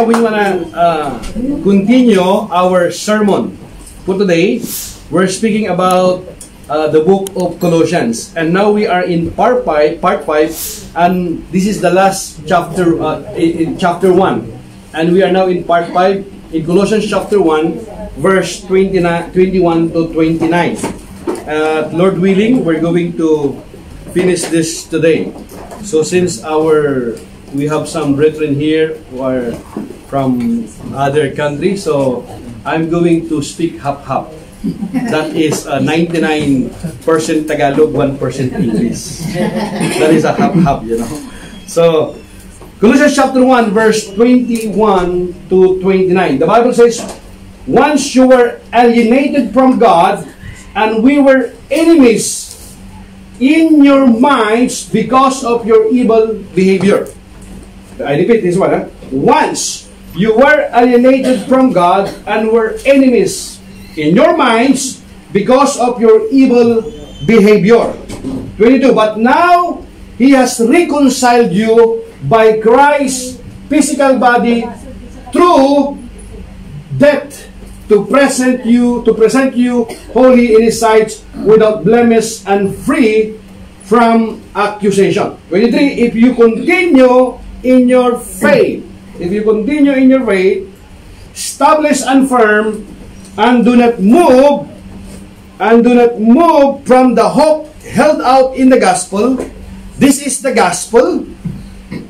we want to continue our sermon for today. We're speaking about the book of Colossians, and now we are in part 5, and this is the last chapter in chapter 1, and we are now in part 5 in Colossians chapter 1, verse 21 to 29. Lord willing, we're going to finish this today. So since we have some brethren here who are from other countries, so I'm going to speak half-half. That is 99% Tagalog, 1% English. That is a half-half, you know. So, Colossians chapter 1, verse 21 to 29. The Bible says, once you were alienated from God, and we were enemies in your minds because of your evil behavior. I repeat this one. Once you were alienated from God and were enemies in your minds because of your evil behavior. 22. But now He has reconciled you by Christ's physical body through death to present you holy in His sight, without blemish and free from accusation. 23. If you continue in your faith, establish and firm, and do not move from the hope held out in the gospel. This is the gospel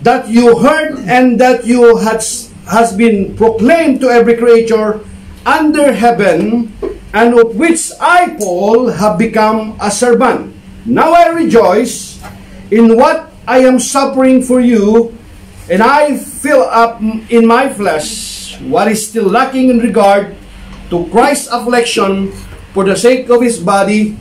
that you heard and that you has been proclaimed to every creature under heaven, and of which I, Paul, have become a servant. Now I rejoice in what I am suffering for you, and I fill up in my flesh what is still lacking in regard to Christ's affliction for the sake of His body,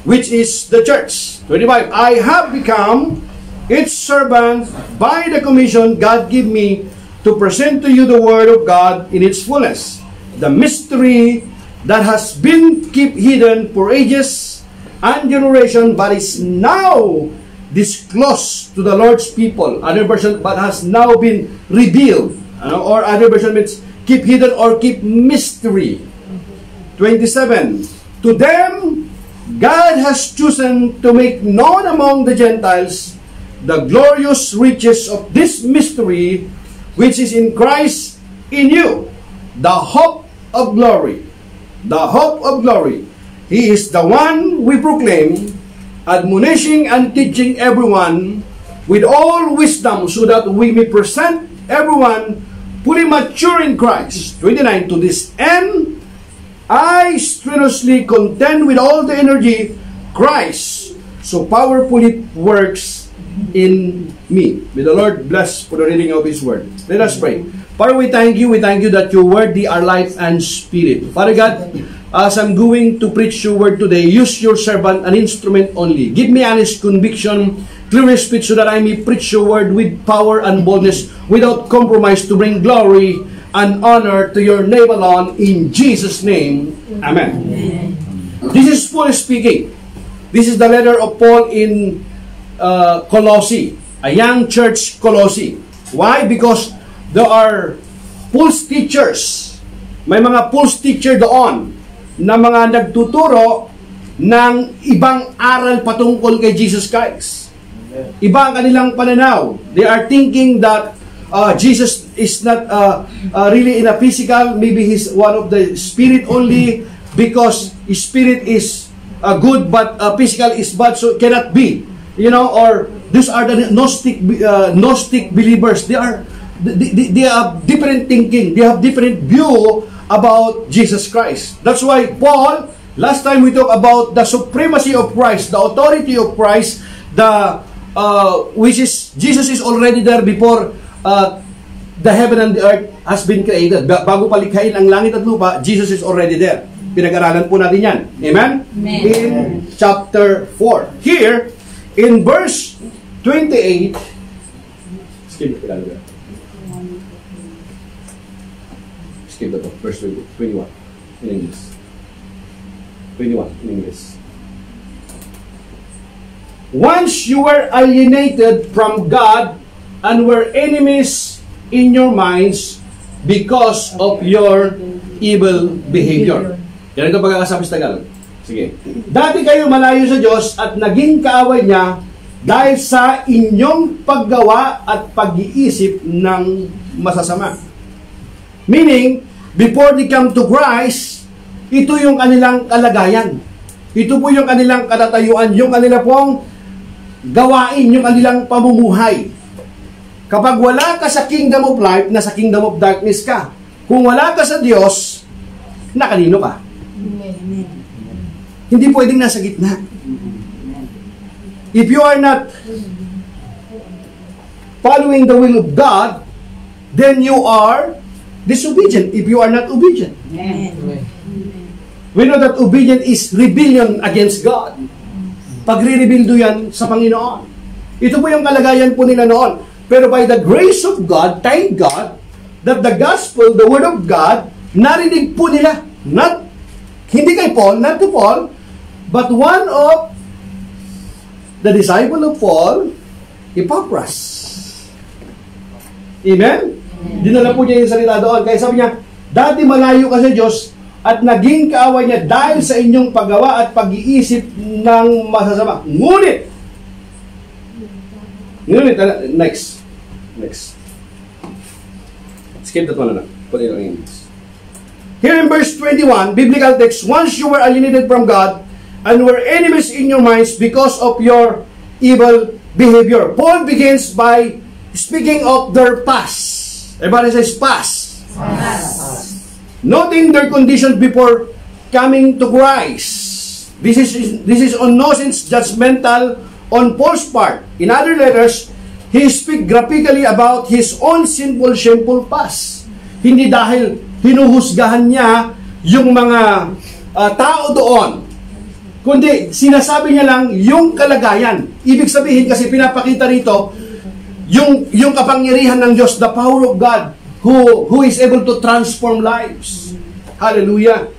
which is the church. 25. I have become its servant by the commission God gave me to present to you the word of God in its fullness, the mystery that has been kept hidden for ages and generation, but is now disclosed to the Lord's people. Other version, but has now been revealed. Or other version means keep hidden or keep mystery. 27. To them, God has chosen to make known among the Gentiles the glorious riches of this mystery, which is in Christ in you, the hope of glory. The hope of glory. He is the one we proclaim, admonishing and teaching everyone with all wisdom, so that we may present everyone fully mature in Christ. 29. To this end, I strenuously contend with all the energy Christ so powerfully works in me. May the Lord bless for the reading of His word. Let us pray. Father, we thank you that your word are life and spirit. Father God, as I'm going to preach your word today, use your servant, an instrument only. Give me honest conviction, clear speech, so that I may preach your word with power and boldness, without compromise, to bring glory and honor to your name alone. In Jesus' name, amen. This is Paul speaking. This is the letter of Paul in Colossae, a young church Colossae. Why? Because there are false teachers. May mga false teacher doon na mga nagtuturo ng ibang aral patungkol kay Jesus Christ. Iba ang kanilang pananaw. They are thinking that Jesus is not really in a physical. Maybe He's one of the spirit only, because Spirit is good but physical is bad, so it cannot be. You know, or these are the Gnostic believers. They have different thinking. They have different view about Jesus Christ. That's why Paul, last time we talked about the supremacy of Christ, the authority of Christ, which is Jesus is already there before the heaven and the earth has been created. Bago palikhain ang langit at lupa, Jesus is already there. Pinag-aralan po natin yan. Amen? Amen. In chapter 4. Here, in verse 28, skip the verse 21 in English. 21 in English. Once you were alienated from God and were enemies in your minds because of your evil behavior. Yan ito pagkakasabi sa Tagalog. Sige. Dati kayo malayo sa Diyos at naging kaaway niya dahil sa inyong paggawa at pag-iisip ng masasama. Meaning, before they come to Christ, ito yung kanilang kalagayan. Ito po yung kanilang katatayuan, yung kanila pong gawain, yung kanilang pamumuhay. Kapag wala ka sa kingdom of life, nasa kingdom of darkness ka. Kung wala ka sa Diyos, nakanino ka? Amen. Hindi pwedeng nasa gitna. If you are not following the will of God, then you are disobedient if you are not obedient. Amen. We know that obedience is rebellion against God. Pagre-rebeldo yan sa Panginoon. Ito po yung kalagayan po nila noon. Pero by the grace of God, thank God, that the gospel, the word of God, narinig po nila. Hindi kay Paul, not to Paul, but one of the disciple of Paul, Epaphras. Amen? Dinala po niya yung salita doon. Kaya sabi niya, dati malayo ka sa Diyos at naging kaaway niya dahil sa inyong paggawa at pag-iisip ng masasama. Ngunit, next. Skip that one na. Put it in English. Here in verse 21, biblical text, once you were alienated from God and were enemies in your minds because of your evil behavior. Paul begins by speaking of their past. Everybody says past. Noting their conditions before coming to Christ. This is on no sense judgmental on Paul's part. In other letters, he speaks graphically about his own sinful, shameful past. Hindi dahil hinuhusgahan niya yung mga tao doon, kundi sinasabi niya lang yung kalagayan. Ibig sabihin kasi pinapakita rito yung kapangyarihan ng Diyos, the power of God, who is able to transform lives. Hallelujah.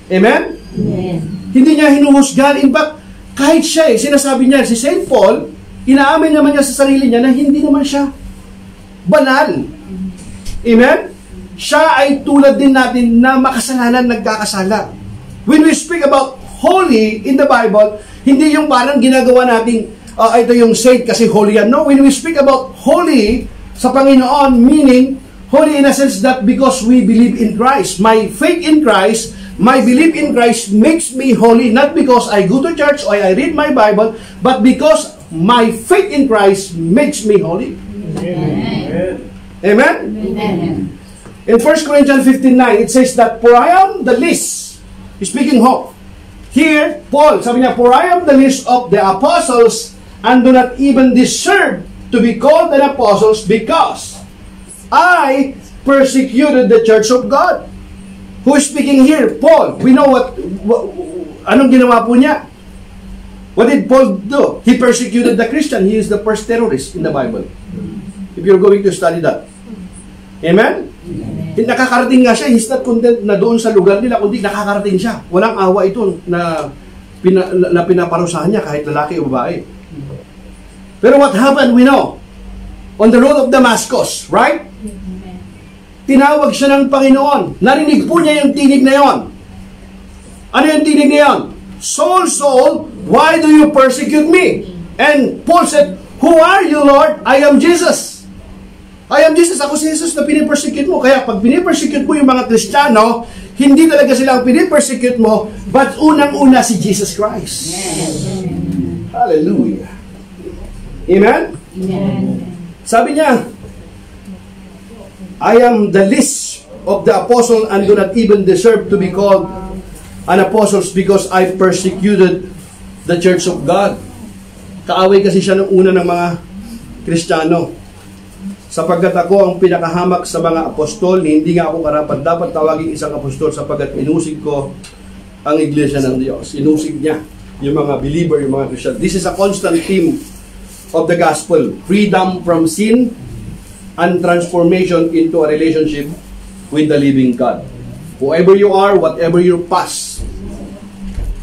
Amen? Amen. Hindi niya hinuhusgahan. In fact, kahit siya, sinasabi niya, si St. Paul, inaamin naman niya sa sarili niya na hindi naman siya banal. Amen? Siya ay tulad din natin na makasalanan, nagkakasala. When we speak about holy in the Bible, hindi yung parang ginagawa nating ito yung saint kasi holy yan. No, when we speak about holy sa Panginoon, meaning holy in a sense that because we believe in Christ. My faith in Christ, my belief in Christ makes me holy, not because I go to church or I read my Bible, but because my faith in Christ makes me holy. Amen. Amen? Amen. In 1 Corinthians 15:9, it says that, for I am the least, speaking of, here, Paul, sabi niya, for I am the least of the apostles and do not even deserve to be called an apostles because I persecuted the church of God. Who is speaking here? Paul. We know anong ginawa po niya? What did Paul do? He persecuted the Christian. He is the first terrorist in the Bible. If you're going to study that. Amen? Nakakarating nga siya. He's not content na doon sa lugar nila, kundi nakakarating siya. Walang awa ito na pinaparusahan niya kahit lalaki o babae. Pero what happened, we know. On the road of Damascus, right? Tinawag siya ng Panginoon. Narinig po niya yung tinig na yon. Ano yung tinig na yon? Saul, Saul, why do you persecute me? And Paul said, who are you, Lord? I am Jesus. I am Jesus. Ako si Jesus na pinipersecute mo. Kaya pag pinipersecute mo yung mga Kristiyano, hindi talaga sila ang pinipersecute mo, but unang-una si Jesus Christ. Hallelujah. Amen? Amen. Sabi niya, I am the least of the apostle and do not even deserve to be called an apostle because I persecuted the church of God. Kaaway kasi siya ng una ng mga Kristiyano. Sapagkat ako ang pinakahamak sa mga apostol, hindi nga ako karapat dapat tawaging isang apostol sapagkat inusig ko ang iglesia ng Diyos. Inusig niya yung mga believer, yung mga Christian. This is a constant theme of the gospel. Freedom from sin and transformation into a relationship with the living God. Whoever you are, whatever your past,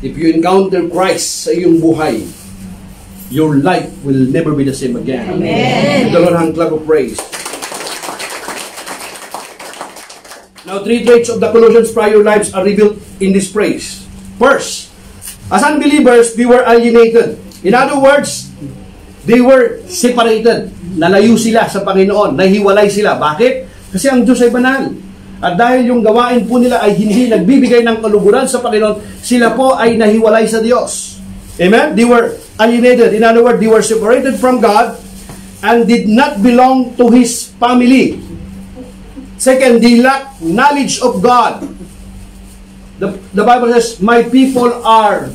if you encounter Christ sa iyong buhay, your life will never be the same again. Amen. Give the Lord a clap of praise. Now, 3 traits of the Colossians' prior lives are revealed in this phrase. First, as unbelievers, they were alienated. In other words, they were separated. Nalayo sila sa Panginoon. Nahiwalay sila. Bakit? Kasi ang Diyos ay banal. At dahil yung gawain po nila ay hindi nagbibigay ng kaluguran sa Panginoon, sila po ay nahiwalay sa Diyos. Amen? They were alienated. In other words, they were separated from God and did not belong to His family. Second, they lack knowledge of God. The Bible says, my people are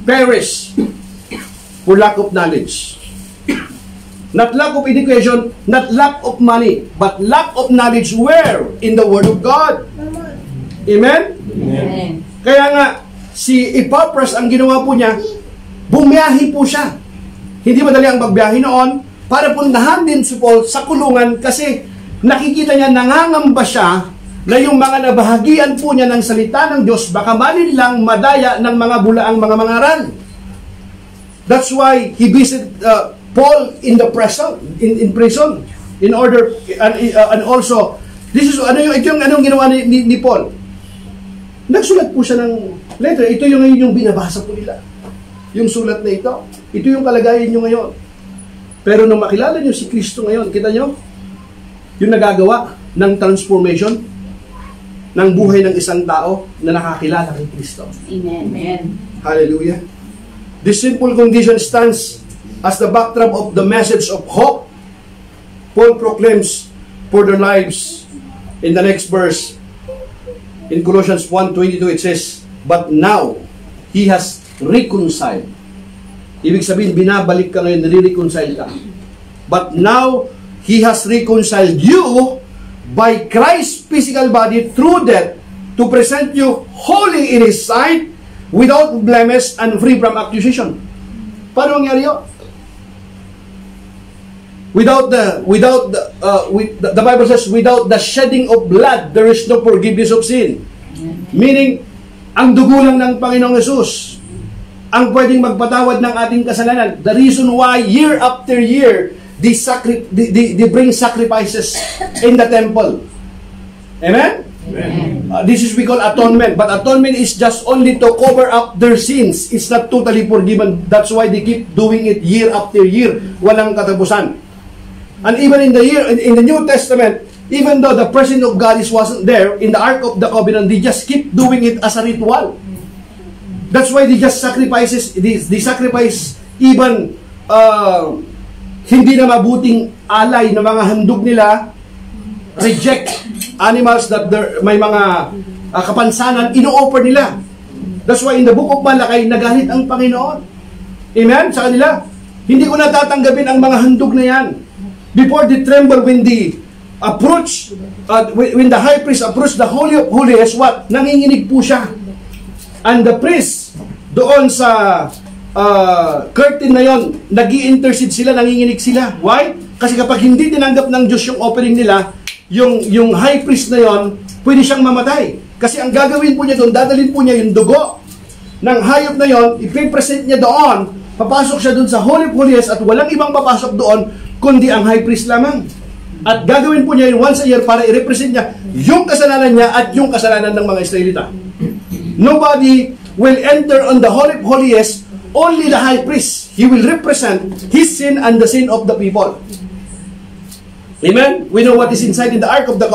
perished for lack of knowledge. Not lack of education, not lack of money, but lack of knowledge where? In the Word of God. Amen? Amen. Kaya nga, si Epaphras, ang ginawa po niya, bumiyahi po siya. Hindi madali ang magbiyahe noon para puntahan din si Paul sa kulungan kasi nakikita niya, nangangamba siya na yung mga nabahagian po niya ng salita ng Diyos, baka malin lang madaya ng mga bulaang mga mangaral. That's why he visited Paul in the prison, in prison, in order, and also, this is, anong ginawa ni Paul? Nagsulat po siya ng letter. Ito yung binabasa po nila. Yung sulat na ito. Ito yung kalagayan nyo ngayon. Pero nung makilala nyo si Kristo ngayon, kita nyo, yung nagagawa ng transformation ng buhay ng isang tao na nakakilala kay Kristo. Amen. Amen. Hallelujah. This simple condition stands as the backdrop of the message of hope Paul proclaims for their lives. In the next verse, in Colossians 1:22, it says, but now, He has reconciled. Ibig sabihin, binabalik ka ngayon, nire-reconcile ka. But now, He has reconciled you by Christ's physical body through death to present you holy in His sight, without blemish and free from accusation. Paano nangyari yun? The Bible says, without the shedding of blood, there is no forgiveness of sin. Meaning, ang dugo lang ng Panginoong Yesus ang pwedeng magpatawad ng ating kasalanan. The reason why year after year they bring sacrifices in the temple. Amen? This is we call atonement. But atonement is just only to cover up their sins. It's not totally forgiven. That's why they keep doing it year after year. Walang katapusan. And even in the New Testament, even though the presence of God wasn't there in the Ark of the Covenant, they just keep doing it as a ritual. That's why they just they sacrifice even hindi na mabuting alay na mga handog nila, reject animals that may mga kapansanan, ino-offer nila. That's why in the book of Malakay, nagalit ang Panginoon. Amen? Sa kanila, hindi ko natatanggapin ang mga handog na yan. Before they tremble when they approach, when the high priest approached the Holy of Holies, what? Nanginginig po siya. And the priest, doon sa curtain na yon, nag-i-intercede sila, nanginginig sila. Why? Kasi kapag hindi tinanggap ng Diyos yung offering nila, yung high priest na yon, pwede siyang mamatay. Kasi ang gagawin po niya doon, dadalhin po niya yung dugo ng hayop na yon, ipipresent niya doon, papasok siya doon sa Holy of Holies at walang ibang papasok doon, kundi ang high priest lamang. At gagawin po niya yun once a year para i-represent niya yung kasalanan niya at yung kasalanan ng mga Israelita. Nobody will enter on the Holy of Holies, only the high priest. He will represent his sin and the sin of the people. Amen? We know what is inside in the Ark of the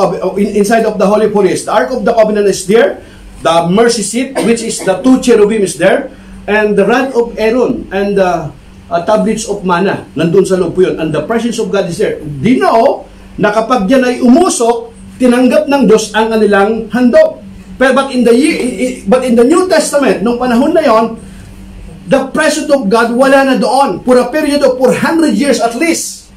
inside of the Holy of Holies. The Ark of the Covenant is there. The mercy seat, which is the 2 cherubim, is there. And the rod of Aaron and the tablets of manna. Nandun sa loob po yun. And the presence of God is there. Do you know na kapag yan ay umusok, tinanggap ng Diyos ang kanilang handog. But in the New Testament, nung panahon na yon, the presence of God wala na doon for a period of 400 years at least.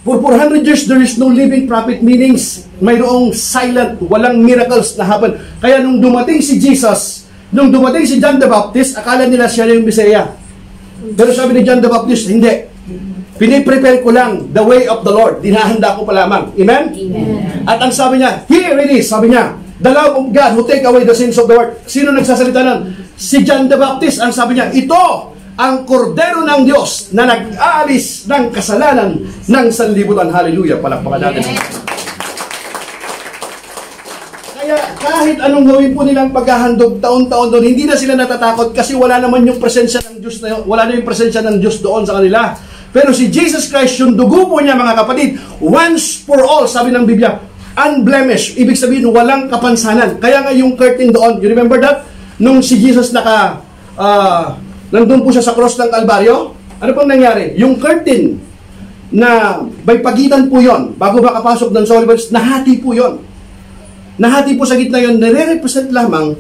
For 400 years, there is no living prophet, meanings mayroong silent, walang miracles na happen. Kaya nung dumating si Jesus, nung dumating si John the Baptist, akala nila siya yung Bisaya. Pero sabi ni John the Baptist, hindi. Piniprepare ko lang the way of the Lord. Dinahanda ko pa lamang. Amen? Amen. At ang sabi niya, here it is, sabi niya, the love of God who take away the sins of the world. Sino nagsasalita nun? Si John the Baptist. Ang sabi niya, ito ang kordero ng Diyos na nag-aalis ng kasalanan ng sanlibutan. Hallelujah. Palakpakan natin. kahit anong gawin po nilang paghahandog taon-taon doon, hindi na sila natatakot kasi wala naman yung presensya ng Diyos na yun, wala na yung presensya ng Diyos doon sa kanila. Pero si Jesus Christ, yung dugo po niya, mga kapatid, once for all, sabi ng Biblia, unblemished. Ibig sabihin, walang kapansanan. Kaya nga yung curtain doon, you remember that? Nung si Jesus nandun po siya sa cross ng Kalbaryo, ano pong nangyari? Yung curtain na may pagitan po yon, bago makapasok ng Solomons, nahati po yon. Nahati po sa gitna yon, nire-represent lamang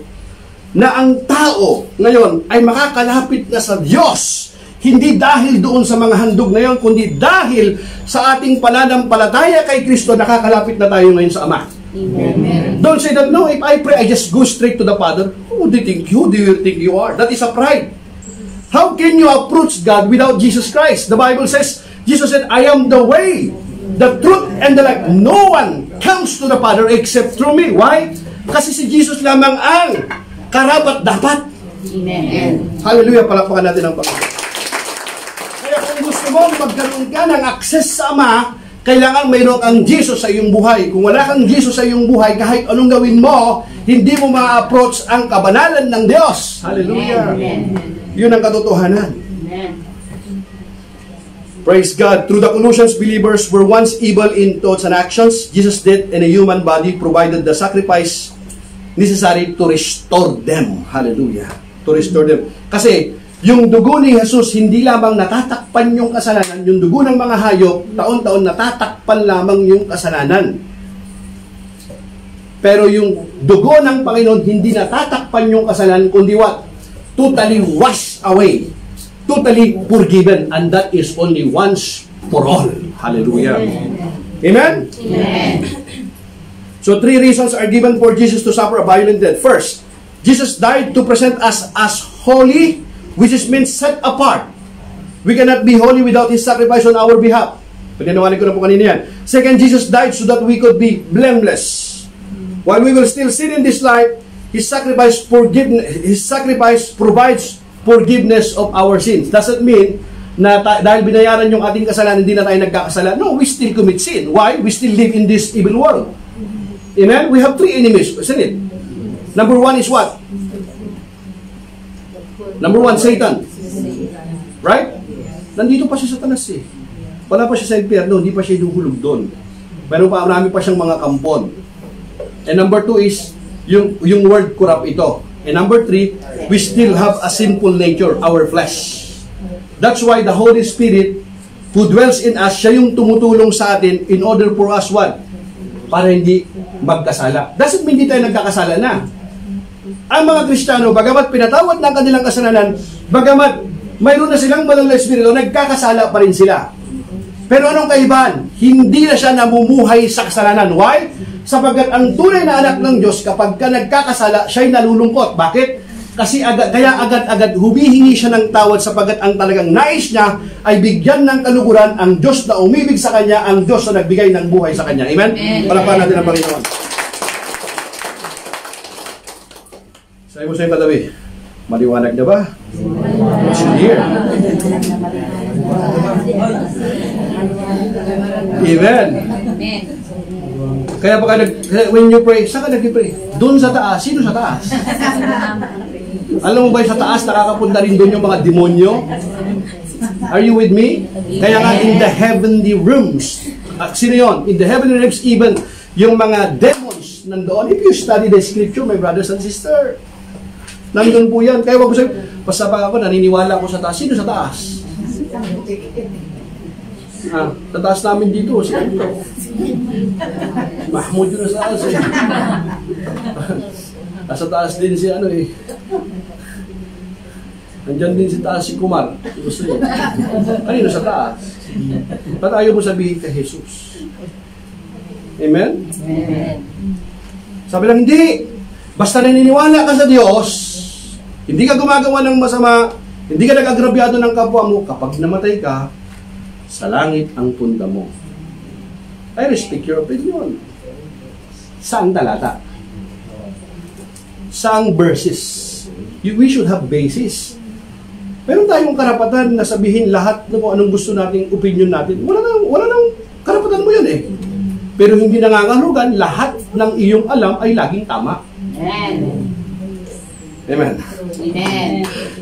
na ang tao ngayon ay makakalapit na sa Diyos. Hindi dahil doon sa mga handog na yon, kundi dahil sa ating pananampalataya kay Kristo, nakakalapit na tayo ngayon sa Ama. Amen. Don't say that, no, if I pray, I just go straight to the Father. Who do you think you are? That is a pride. How can you approach God without Jesus Christ? The Bible says, Jesus said, I am the way, the truth, and the life. No one comes to the Father except through me. Why? Kasi si Jesus lamang ang karapat-dapat. Amen. Hallelujah, palakpakan natin ang Panginoon. Kaya kung gusto mo magkaroon ka ng access sa Ama, kailangan mayroon kang Jesus sa iyong buhay. Kung wala kang Jesus sa iyong buhay, kahit anong gawin mo, hindi mo ma-approach ang kabanalan ng Diyos. Hallelujah. Amen. Yun ang katotohanan. Amen. Praise God. Through the Colossians, believers were once evil in thoughts and actions. Jesus' death in a human body provided the sacrifice necessary to restore them. Hallelujah. To restore them. Kasi, yung dugo ni Jesus, hindi lamang natatakpan yung kasalanan. Yung dugo ng mga hayop, taon-taon natatakpan lamang yung kasalanan. Pero yung dugo ng Panginoon, hindi natatakpan yung kasalanan, kundi what? Totally washed away. Totally forgiven. And that is only once for all. Hallelujah. Amen? Amen. So 3 reasons are given for Jesus to suffer a violent death. First, Jesus died to present us as holy, which is means set apart. We cannot be holy without His sacrifice on our behalf. Pinanawanan ko na po kanina yan. Second, Jesus died so that we could be blameless. While we will still sin in this life, His sacrifice provides forgiveness of our sins. Doesn't mean na dahil binayaran yung ating kasalanan, hindi na tayo nagkakasala. No, we still commit sin. Why? We still live in this evil world. Amen? We have 3 enemies, isn't it? Number 1 is what? Number 1, Satan. Right? Nandito pa siya sa Satanas eh. Wala pa siya sa impyerno, hindi pa siya inuhulog doon. Pero marami pa siyang mga kampon. And number 2 is yung word corrupt ito. And number 3, we still have a sinful nature, our flesh. That's why the Holy Spirit who dwells in us, siya yung tumutulong sa atin in order for us what? Para hindi magkasala. Doesn't mean hindi tayo nagkakasala na. Ang mga Kristiyano, bagamat pinatawad ng kanilang kasalanan, bagamat mayroon na silang banal na Espiritu, nagkakasala pa rin sila. Pero anong kaibahan? Hindi na siya namumuhay sa kasalanan. Why? Sapagkat ang tunay na anak ng Diyos, kapag ka nagkakasala, siya'y nalulungkot. Bakit? Kasi kaya agad-agad humihingi siya ng tawad sapagkat ang talagang nais niya ay bigyan ng kaluguran ang Diyos na umibig sa kanya, ang Diyos na nagbigay ng buhay sa kanya. Amen? Palakpakan natin ang Panginoon. Sabi mo sa iyong katabi, maliwanag na ba? What's here? Amen. Amen. Kaya when you pray, saan ka nag-pray? Doon sa taas. Sino sa taas? Alam mo ba sa taas, nakakapunta rin doon yung mga demonyo? Are you with me? Kaya nga in the heavenly rooms. Sino yun? In the heavenly rooms, even yung mga demons nandoon. If you study the scripture, my brothers and sisters, nandun po yan. Kaya wag ko sabi, basta pa ako, naniniwala ako sa taas. Sino sa taas? Sa taas namin dito, si Anto. Mahmoud yun sa taas eh. Nasa taas din si ano eh. Nandyan din si taas si Kumar. Gusto niya. Kanino sa taas? Ba't ayaw mo sabihin kay Jesus? Amen? Amen. Sabi lang, hindi. Basta naniniwala ka sa Diyos, hindi ka gumagawa ng masama, hindi ka nag-agrabyado ng kapwa mo, kapag namatay ka, sa langit ang punta mo. I respect your opinion. Saan talata? Saang verses? We should have basis. Meron tayong karapatan na sabihin lahat ng anong gusto nating opinion natin. Wala nang karapatan mo yun eh. Pero hindi nangangahulugan, lahat ng iyong alam ay laging tama. Amen. Amen.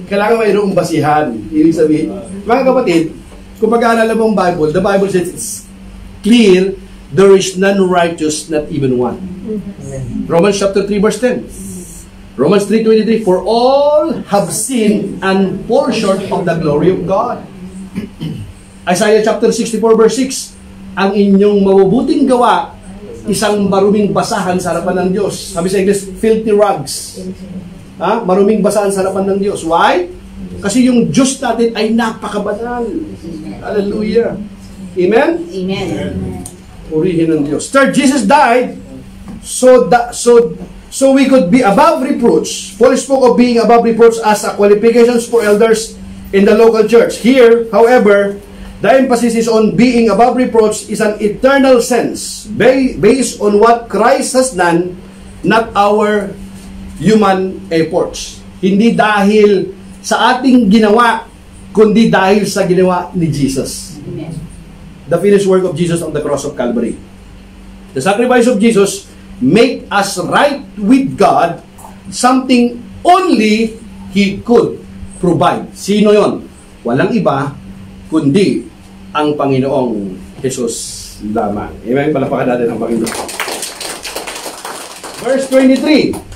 Kailangan mayroong basihan. Ibig sabihin, mga kapatid, kung pag-aalala mo ang Bible, the Bible says it's clear, there is none righteous, not even one. Romans chapter 3 verse 10. Romans 3:23, for all have sinned and fall short of the glory of God. Isaiah chapter 64 verse 6, ang inyong mabubuting gawa, isang maruming basahan sa harapan ng Diyos. Sabi sa English, filthy rags. Maruming basahan sa harapan ng Diyos. Why? Kasi yung Diyos natin ay napakabanal. Hallelujah. Amen? Amen. Purihin ng Diyos. Third, Jesus died so we could be above reproach. Paul spoke of being above reproach as a qualifications for elders in the local church. Here, however, the emphasis is on being above reproach is an eternal sense based on what Christ has done, not our human efforts. Hindi dahil sa ating ginawa, kundi dahil sa ginawa ni Jesus. Amen. The finished work of Jesus on the cross of Calvary. The sacrifice of Jesus make us right with God, something only He could provide. Sino yon? Walang iba, kundi ang Panginoong Jesus lamang. Amen? Palapakan natin ang Panginoon. Verse 23.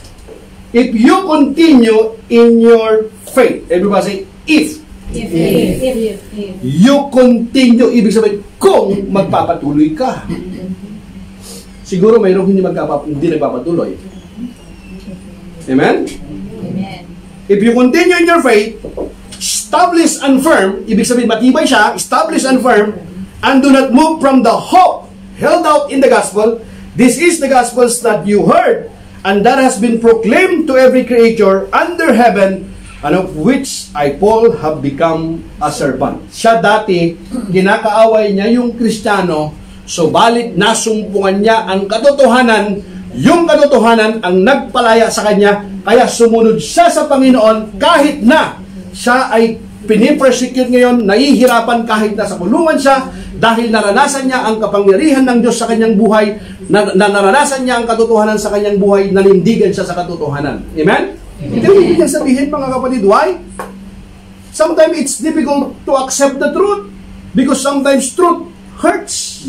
If you continue in your faith, everybody say, if you continue, ibig sabihin, kung magpapatuloy ka. Siguro mayroong hindi nagpapatuloy. Amen? Amen. If you continue in your faith, establish and firm, ibig sabihin matibay siya, establish and firm, and do not move from the hope held out in the gospel. This is the gospels that you heard, and that has been proclaimed to every creature under heaven, and of which I, Paul, have become a servant. Siya dati, kinakaaway niya yung Kristiyano, subalit nasumpungan niya ang katotohanan, yung katotohanan ang nagpalaya sa kanya, kaya sumunod siya sa Panginoon kahit na siya ay pinipersecute ngayon, nahihirapan kahit nasa kulungan siya, dahil naranasan niya ang kapangyarihan ng Diyos sa kanyang buhay, naranasan niya ang katotohanan sa kanyang buhay, nanindigan siya sa katotohanan. Amen? Ito yung ibig sabihin, mga kapatid. Why? Sometimes it's difficult to accept the truth because sometimes truth hurts.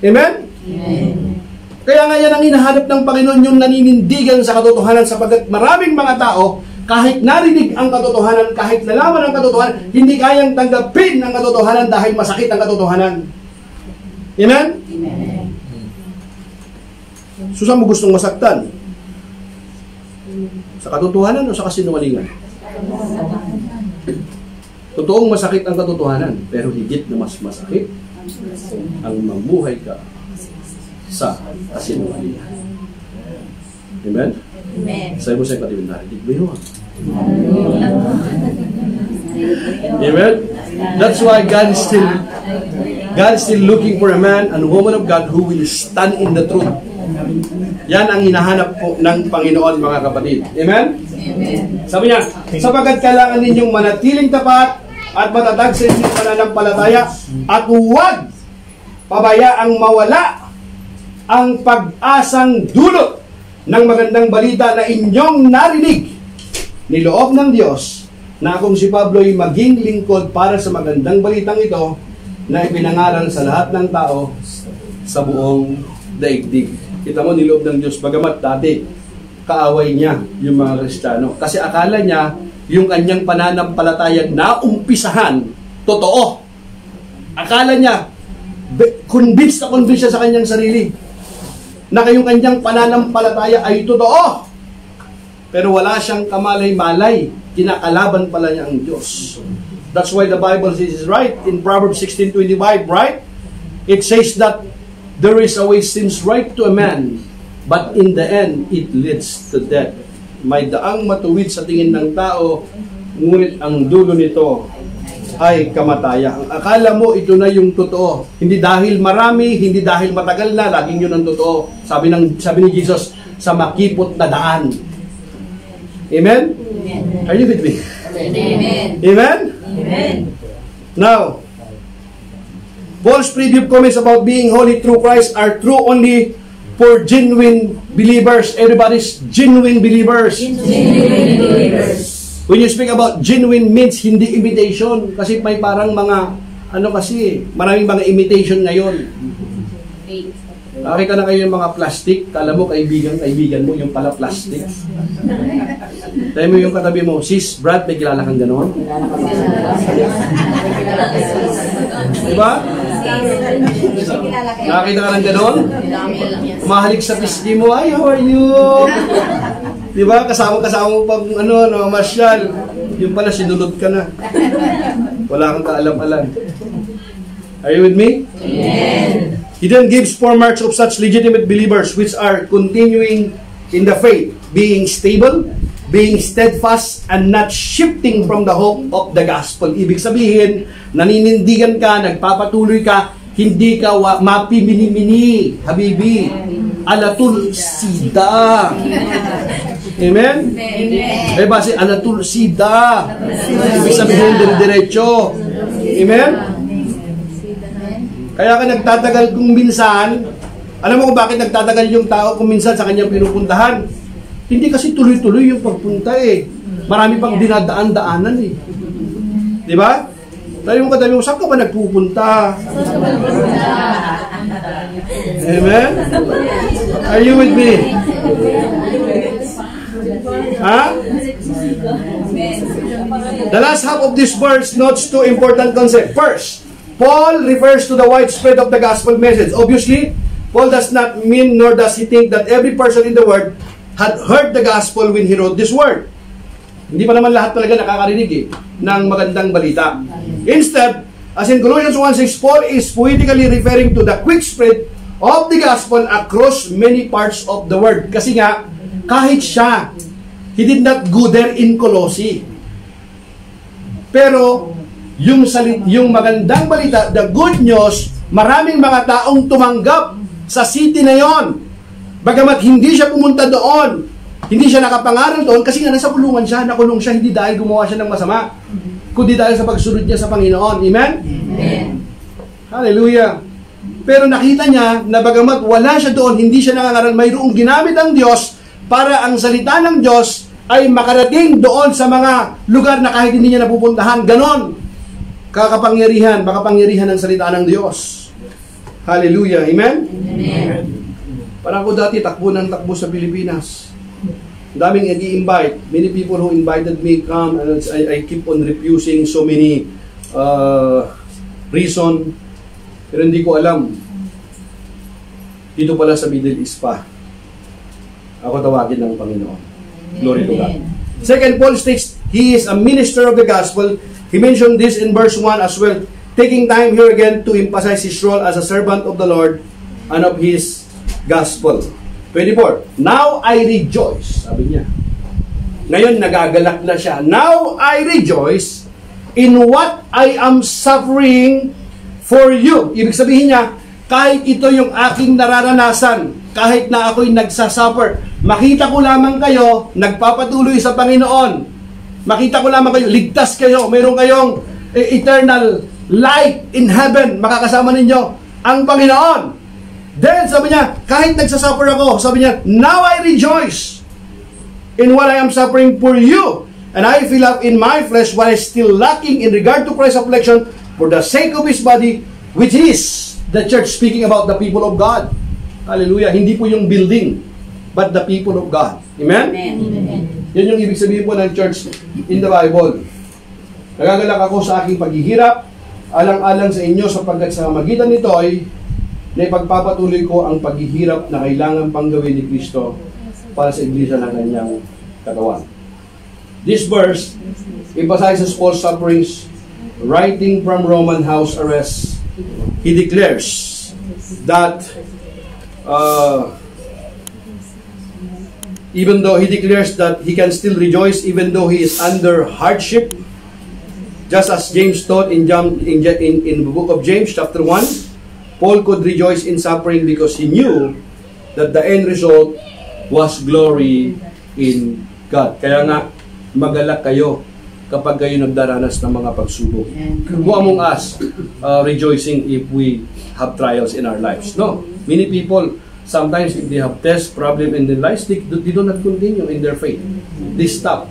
Amen? Amen. Kaya nga yan ang hinahanap ng Panginoon, yung naninindigan sa katotohanan, sapagkat maraming mga tao, kahit narinig ang katotohanan, kahit nalaman ang katotohanan, hindi kayang tanggapin ang katotohanan dahil masakit ang katotohanan. Amen? Amen. So, saan mo gustong masaktan? Sa katotohanan o sa kasinungalingan? Totoong masakit ang katotohanan, pero higit na mas masakit ang mamuhay ka sa kasinungalingan. Amen? Amen. Sabi mo sa katiwin, narinig mo yun. Amen? That's why God is still looking for a man and woman of God who will stand in the truth. Yan ang hinahanap po ng Panginoon, mga kapatid. Amen? Amen. Sabi niya, sapagkat kailangan ninyong manatiling tapat at matatag sa inyong pananampalataya at huwag pabayaang mawala ang pag-asang dulot ng magandang balita na inyong narinig. Niloob ng Diyos na kung si Pablo ay maging lingkod para sa magandang balitang ito na ipinangaral sa lahat ng tao sa buong daigdig. Kita mo, niloob ng Diyos, bagamat dati kaaway niya yung mga Kristiyano. Kasi akala niya yung kanyang pananampalatayang naumpisahan, totoo. Akala niya, convinced siya sa kanyang sarili na kayong kanyang pananampalataya ay totoo. Pero wala siyang kamalay-malay. Kinakalaban pala niya ang Diyos. That's why the Bible says, right? In Proverbs 16:25, right? It says that there is a way seems right to a man, but in the end, it leads to death. May daang matuwid sa tingin ng tao, ngunit ang dulo nito ay kamatayan. Akala mo ito na yung totoo. Hindi dahil marami, hindi dahil matagal na, laging yun ang totoo. Sabi ni Jesus, sa makipot na daan. Amen? Amen. Are you with me? Amen. Amen? Amen. Now, Paul's previous comments about being holy through Christ are true only for genuine believers. Everybody's genuine believers. Genuine believers. When you speak about genuine means hindi imitation. Kasi may parang mga, maraming mga imitation ngayon. Nakita na kayo yung mga plastic. Kala mo, kaibigan mo, yung pala plastic. Tayo mo yung katabi mo, sis, Brad, may kilala kang gano'n? Diba? Nakita ka ng gano'n? Mahalik sa pisngi mo, ay, how are you? Diba? Kasama mo pag, masyal. Yung pala, sinulot ka na. Wala kang kaalam-alam. Are you with me? Amen. He then gives 4 marks of such legitimate believers which are continuing in the faith, being stable, being steadfast, and not shifting from the hope of the gospel. Ibig sabihin, naninindigan ka, nagpapatuloy ka, hindi ka mapimini-mini, habibi, alatul sida. Amen? Amen. Eh base, alatul sida. Ibig sabihin, diretso. Amen? Kaya ka nagtatagal kung minsan, alam mo kung bakit nagtatagal yung tao kung minsan sa kanyang pinupuntahan? Hindi kasi tuloy-tuloy yung pagpunta eh. Marami pang dinadaan-daanan eh. Di ba? Tayo mo katabi mo, saan ka ba nagpupunta? Amen? Are you with me? Ha? The last half of this verse notes 2 important concepts. First, Paul refers to the widespread of the gospel message. Obviously, Paul does not mean nor does he think that every person in the world had heard the gospel when he wrote this word. Hindi pa naman lahat talaga nakakarinig ng magandang balita. Instead, as in Colossians 1:6, Paul is poetically referring to the quick spread of the gospel across many parts of the world. Kasi nga, kahit siya, he did not go there in Colossae. Pero, yung magandang balita, the good news, maraming mga taong tumanggap sa city na yon. Bagamat hindi siya pumunta doon, hindi siya nakapangaral doon, kasi nga nasa kulungan siya, nakulong siya, hindi dahil gumawa siya ng masama, kundi dahil sa pagsunod niya sa Panginoon. Amen? Amen. Hallelujah. Pero nakita niya na bagamat wala siya doon, hindi siya nangangaral, mayroong ginamit ang Diyos para ang salita ng Diyos ay makarating doon sa mga lugar na kahit hindi niya napupuntahan. Ganon makapangyarihan ng salita ng Diyos. Hallelujah. Amen? Amen. Parang ako dati takbo sa Pilipinas. Daming i-invite. Many people who invited me come, and I keep on refusing so many reason. Pero hindi ko alam. Dito pala sa Middle East pa. Ako tawagin ng Panginoon. Glory to God. Second, Paul states he is a minister of the gospel. He mentioned this in verse 1 as well, taking time here again to emphasize his role as a servant of the Lord and of His gospel. 24. Now I rejoice. Sabi niya. Ngayon nagagalak na siya. Now I rejoice in what I am suffering for you. Ibig sabihin niya, kahit ito yung aking nararanasan, kahit na ako'y nagsasuffer, makita ko lamang kayo, nagpapatuloy sa Panginoon. Makita ko lamang kayo, ligtas kayo, mayroon kayong eternal light in heaven, makakasama ninyo ang Panginoon. Then, sabi niya, kahit nagsasuffer ako, sabi niya, now I rejoice in what I am suffering for you. And I fill up in my flesh what is still lacking in regard to Christ's affliction for the sake of His body, which is the church, speaking about the people of God. Hallelujah. Hindi po yung building, but the people of God. Amen? Amen. Yan yung ibig sabihin po ng church in the Bible. Nagagalak ako sa aking paghihirap, alang-alang sa inyo sapagkat sa magitan nito ay naipagpapatuloy ko ang paghihirap na kailangan pang gawin ni Kristo para sa iglesia ng kanyang katawan. This verse emphasizes Paul's sufferings. Writing from Roman house arrest, he declares that even though he declares that he can still rejoice even though he is under hardship, just as James taught in the book of James chapter 1, Paul could rejoice in suffering because he knew that the end result was glory in God. Kaya nga, magalak kayo kapag kayo nagdaranas ng mga pagsubok. Who among us rejoicing if we have trials in our lives? No. Many people Sometimes if they have test, problem in their lives, they do not continue in their faith. They stop.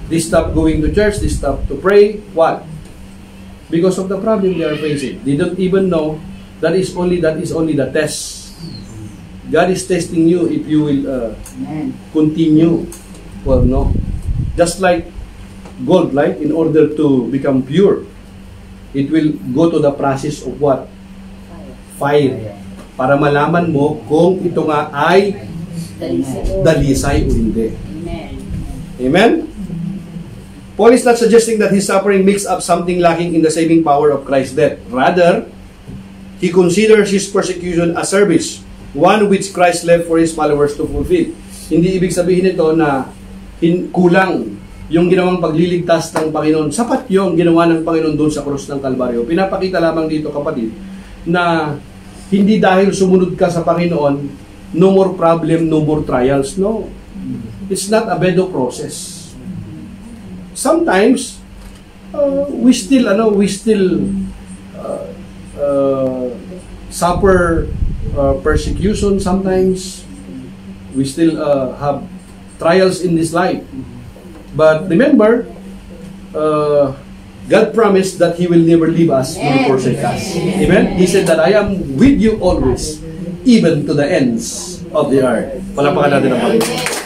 They stop going to church, they stop to pray. What? Because of the problem they are facing. They don't even know that is only the test. God is testing you if you will continue. Well, no. Just like gold, like in order to become pure, it will go to the process of what? Fire. Para malaman mo kung ito nga ay dalisay o hindi. Amen? Paul is not suggesting that his suffering makes up something lacking in the saving power of Christ's death. Rather, he considers his persecution a service, one which Christ left for his followers to fulfill. Hindi ibig sabihin ito na kulang yung ginawang pagliligtas ng Panginoon. Sapat yung ginawa ng Panginoon doon sa krus ng Kalbaryo. Pinapakita lamang dito, kapatid, na hindi dahil sumunod ka sa Panginoon, no more problem, no more trials. No. It's not a bedo process. Sometimes, we still suffer persecution. Sometimes, we still have trials in this life. But remember, God promised that He will never leave us nor forsake us. Amen? He said that I am with you always, even to the ends of the earth. Palapakan natin ang Panginoon.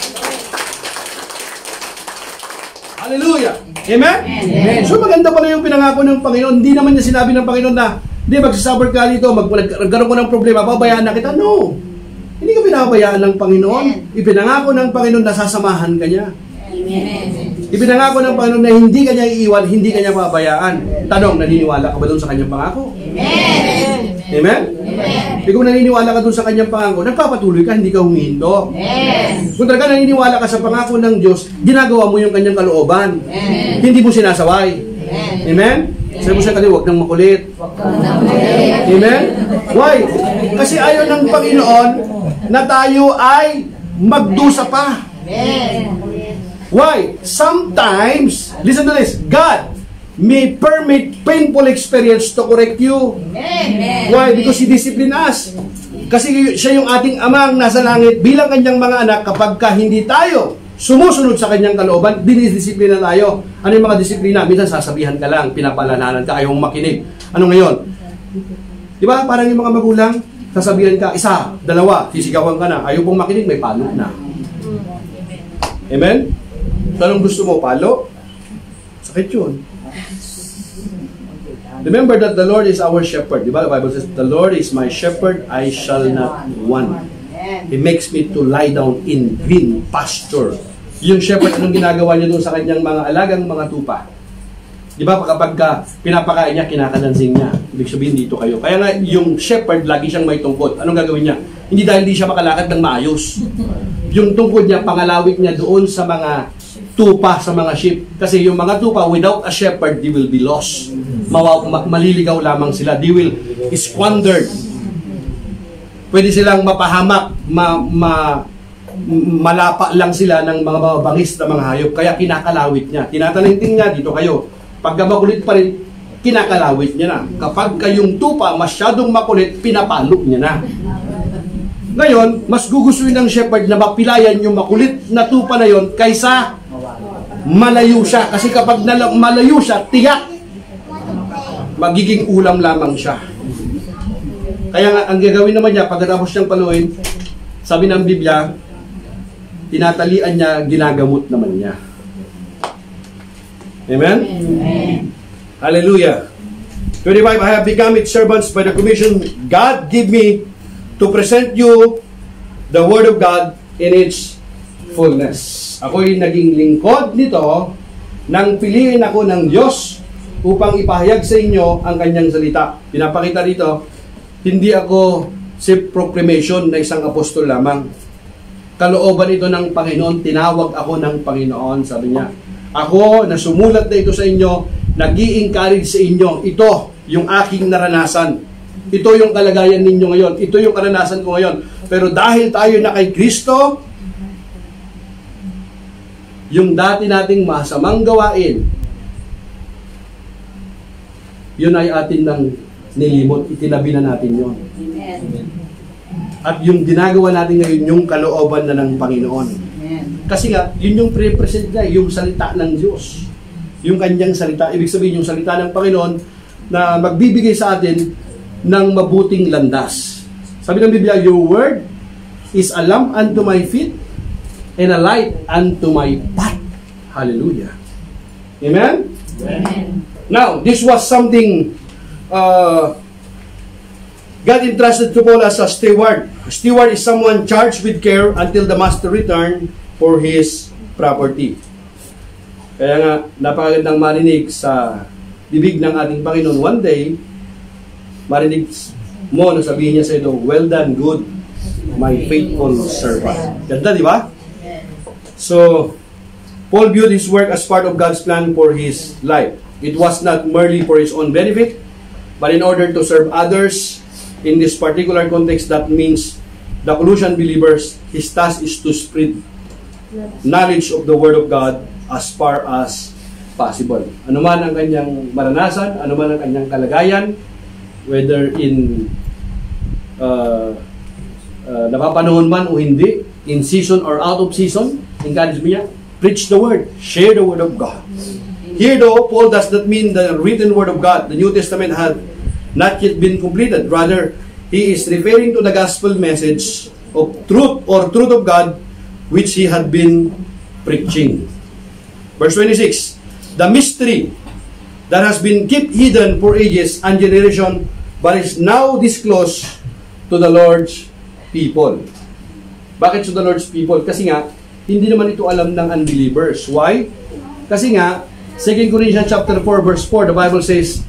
Hallelujah! Amen? Amen? So maganda pala yung pinangako ng Panginoon. Hindi naman niya sinabi ng Panginoon na, hindi, magsasuffer ka dito, magkaroon ko ng problema, pabayaan na kita. No! Hindi ka pinabayaan ng Panginoon. Ipinangako ng Panginoon na sasamahan ka niya. Amen. Ipinangako ng Panginoon na hindi ka niya iiwan, hindi ka niya pabayaan. Tanong, naniniwala ka ba doon sa kanyang pangako? Amen. Amen? Amen. Kung naniniwala ka doon sa kanyang pangako, nagpapatuloy ka, hindi ka humihinto. Amen. Kung talaga naniniwala ka sa pangako ng Diyos, ginagawa mo yung kanyang kalooban. Amen. Hindi mo sinasaway. Amen. Amen? Sabi mo sa kanya, huwag nang makulit. Amen? Why? Kasi ayaw ng Panginoon na tayo ay magdusa pa. Amen. Why? Sometimes, listen to this, God may permit painful experience to correct you. Amen. Why? Because He discipline us. Kasi siya yung ating amang nasa langit bilang kanyang mga anak. Kapag ka hindi tayo sumusunod sa kanyang kalooban, dinidisiplina tayo. Ano yung mga disiplina? Minsan sasabihan ka lang, pinapalananan ka, ayaw mong makinig. Ano ngayon? Diba? Parang yung mga magulang, sasabihan ka, isa, dalawa, sisigawan ka na, ayaw pong makinig, may palo na. Amen? So, anong gusto mo? Palo? Sakit yun. Remember that the Lord is our shepherd. Diba? The Bible says, the Lord is my shepherd, I shall not want. He makes me to lie down in green pasture. Yung shepherd, anong ginagawa niya doon sa kanyang mga alagang mga tupa? Diba? Kapag pinapakain niya, kinakalansing niya. Ibig sabihin, dito kayo. Kaya nga, yung shepherd, lagi siyang may tungkod. Anong gagawin niya? Hindi dahil di siya makalakad ng maayos. Yung tungkod niya, pangalawit niya doon sa mga tupa, sa mga sheep. Kasi yung mga tupa, without a shepherd, they will be lost. Maliligaw lamang sila. They will squandered. Pwede silang mapahamak, malapa lang sila ng mga mababangis na mga hayop. Kaya kinakalawit niya. Tinatalingting niya, dito kayo. Pagka makulit pa rin, kinakalawit niya na. Kapag kayong tupa masyadong makulit, pinapalo niya na. Ngayon, mas gugustuhin ng shepherd na mapilayan yung makulit na tupa na yon kaysa malayo siya. Kasi kapag malayo siya, tiyak, magiging ulam lamang siya. Kaya nga, ang gagawin naman niya, pagkatapos niyang paluin, sabi ng Biblia, tinatalian niya, ginagamot naman niya. Amen? Amen. Hallelujah. 25, I have become its servants by the commission God give me to present you the Word of God in its fullness. Ako'y naging lingkod nito nang piliin ako ng Diyos upang ipahayag sa inyo ang kanyang salita. Pinapakita dito, hindi ako self-proclamation na isang apostol lamang. Kalooban ito ng Panginoon, tinawag ako ng Panginoon, sabi niya. Ako na sumulat na ito sa inyo, nag-i-encourage sa inyo. Ito yung aking naranasan. Ito yung kalagayan ninyo ngayon. Ito yung karanasan ko ngayon. Pero dahil tayo na kay Kristo, yung dati nating masamang gawain, yun ay atin nang nilimot. Itinabi na natin yun. Amen. At yung ginagawa natin ngayon, yung kalooban na ng Panginoon. Kasi nga, yun yung pre-present niya, yung salita ng Diyos. Yung kanyang salita. Ibig sabihin, yung salita ng Panginoon na magbibigay sa atin ng mabuting landas. Sabi ng Biblia, your word is a lamp unto my feet and a light unto my path. Hallelujah. Amen? Amen. Now, this was something God entrusted to Paul as a steward. A steward is someone charged with care until the master return for his property. Kaya nga, napakagandang marinig sa bibig ng ating Panginoon. One day, marinig mo na sabihin niya sa ito, well done, good, my faithful servant. Ganda, di ba? So, Paul viewed his work as part of God's plan for his life. It was not merely for his own benefit, but in order to serve others. In this particular context, that means the Colossian believers, his task is to spread knowledge of the Word of God as far as possible. Ano man ang kanyang maranasan, ano man ang kanyang kalagayan, whether in napapanahon man o hindi, in season or out of season, encourage niya, preach the Word, share the Word of God. Here though, Paul does not mean the written Word of God. The New Testament had not yet been completed. Rather, he is referring to the gospel message of truth or truth of God which he had been preaching. Verse 26, the mystery that has been kept hidden for ages and generation but is now disclosed to the Lord's people. Bakit to the Lord's people? Kasi nga, hindi naman ito alam ng unbelievers. Why? Kasi nga, 2 Corinthians chapter 4 verse 4, the Bible says,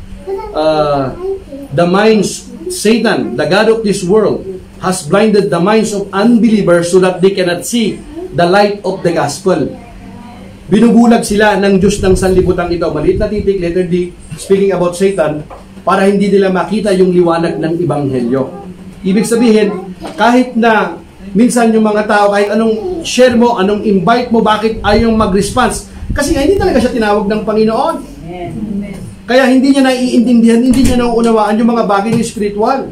the minds, Satan, the God of this world, has blinded the minds of unbelievers so that they cannot see the light of the gospel. Binubulag sila ng Diyos ng sanlibutan ito. Maliit na titik, letter D, speaking about Satan, para hindi nila makita yung liwanag ng Ebanghelyo. Ibig sabihin, kahit na minsan yung mga tao, kahit anong share mo, anong invite mo, bakit ayaw mag-response? Kasi nga, hindi talaga siya tinawag ng Panginoon. Amen. Kaya hindi niya naiintindihan, hindi niya nauunawaan yung mga bagay ng spiritual.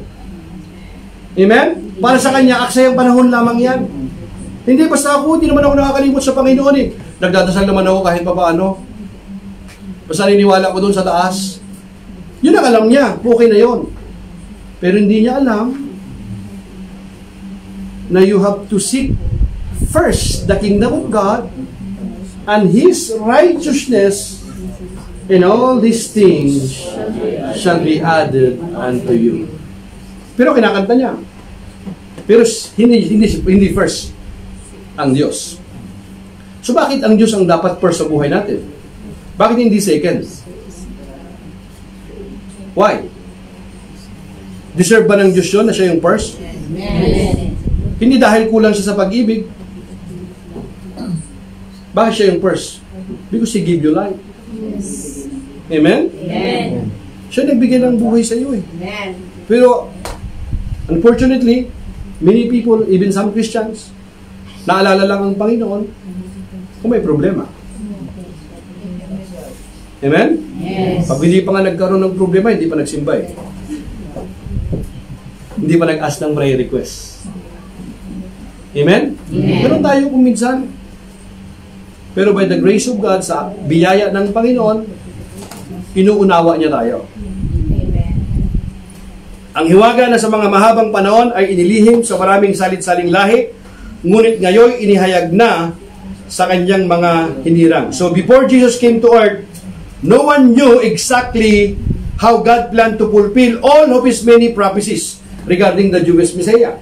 Amen? Para sa kanya, aksayang panahon lamang yan. Hindi, basta ako, hindi naman ako nakakalimot sa Panginoon eh. Nagdadasal naman ako kahit papaano. Basta niniwala ko doon sa taas. Yun ang alam niya, okay na yun. Pero hindi niya alam na you have to seek first the kingdom of God and His righteousness, and all these things shall be added unto you. Pero kinakanta niya. Pero hindi first ang Diyos. So bakit ang Diyos ang dapat first sa buhay natin? Bakit hindi second? Why? Deserve ba ng Diyos yun na siya yung first? Amen. Hindi dahil kulang siya sa pag-ibig. Bakit siya yung first? Because He give you life. Amen? Amen. Siya nagbigay ng buhay sa iyo eh. Amen. Pero, unfortunately, many people, even some Christians, naalala lang ang Panginoon kung may problema. Amen? Yes. Pag hindi pa nga nagkaroon ng problema, hindi pa nagsimba eh. Hindi pa nag-ask ng prayer request. Amen? Amen. Pero tayo kung minsan, pero by the grace of God, sa biyaya ng Panginoon, inuunawa niya tayo. Amen. Ang hiwaga na sa mga mahabang panahon ay inilihim sa maraming salit-saling lahi, ngunit ngayon inihayag na sa kanyang mga hinirang. So before Jesus came to earth, no one knew exactly how God planned to fulfill all of His many prophecies regarding the Jewish Messiah.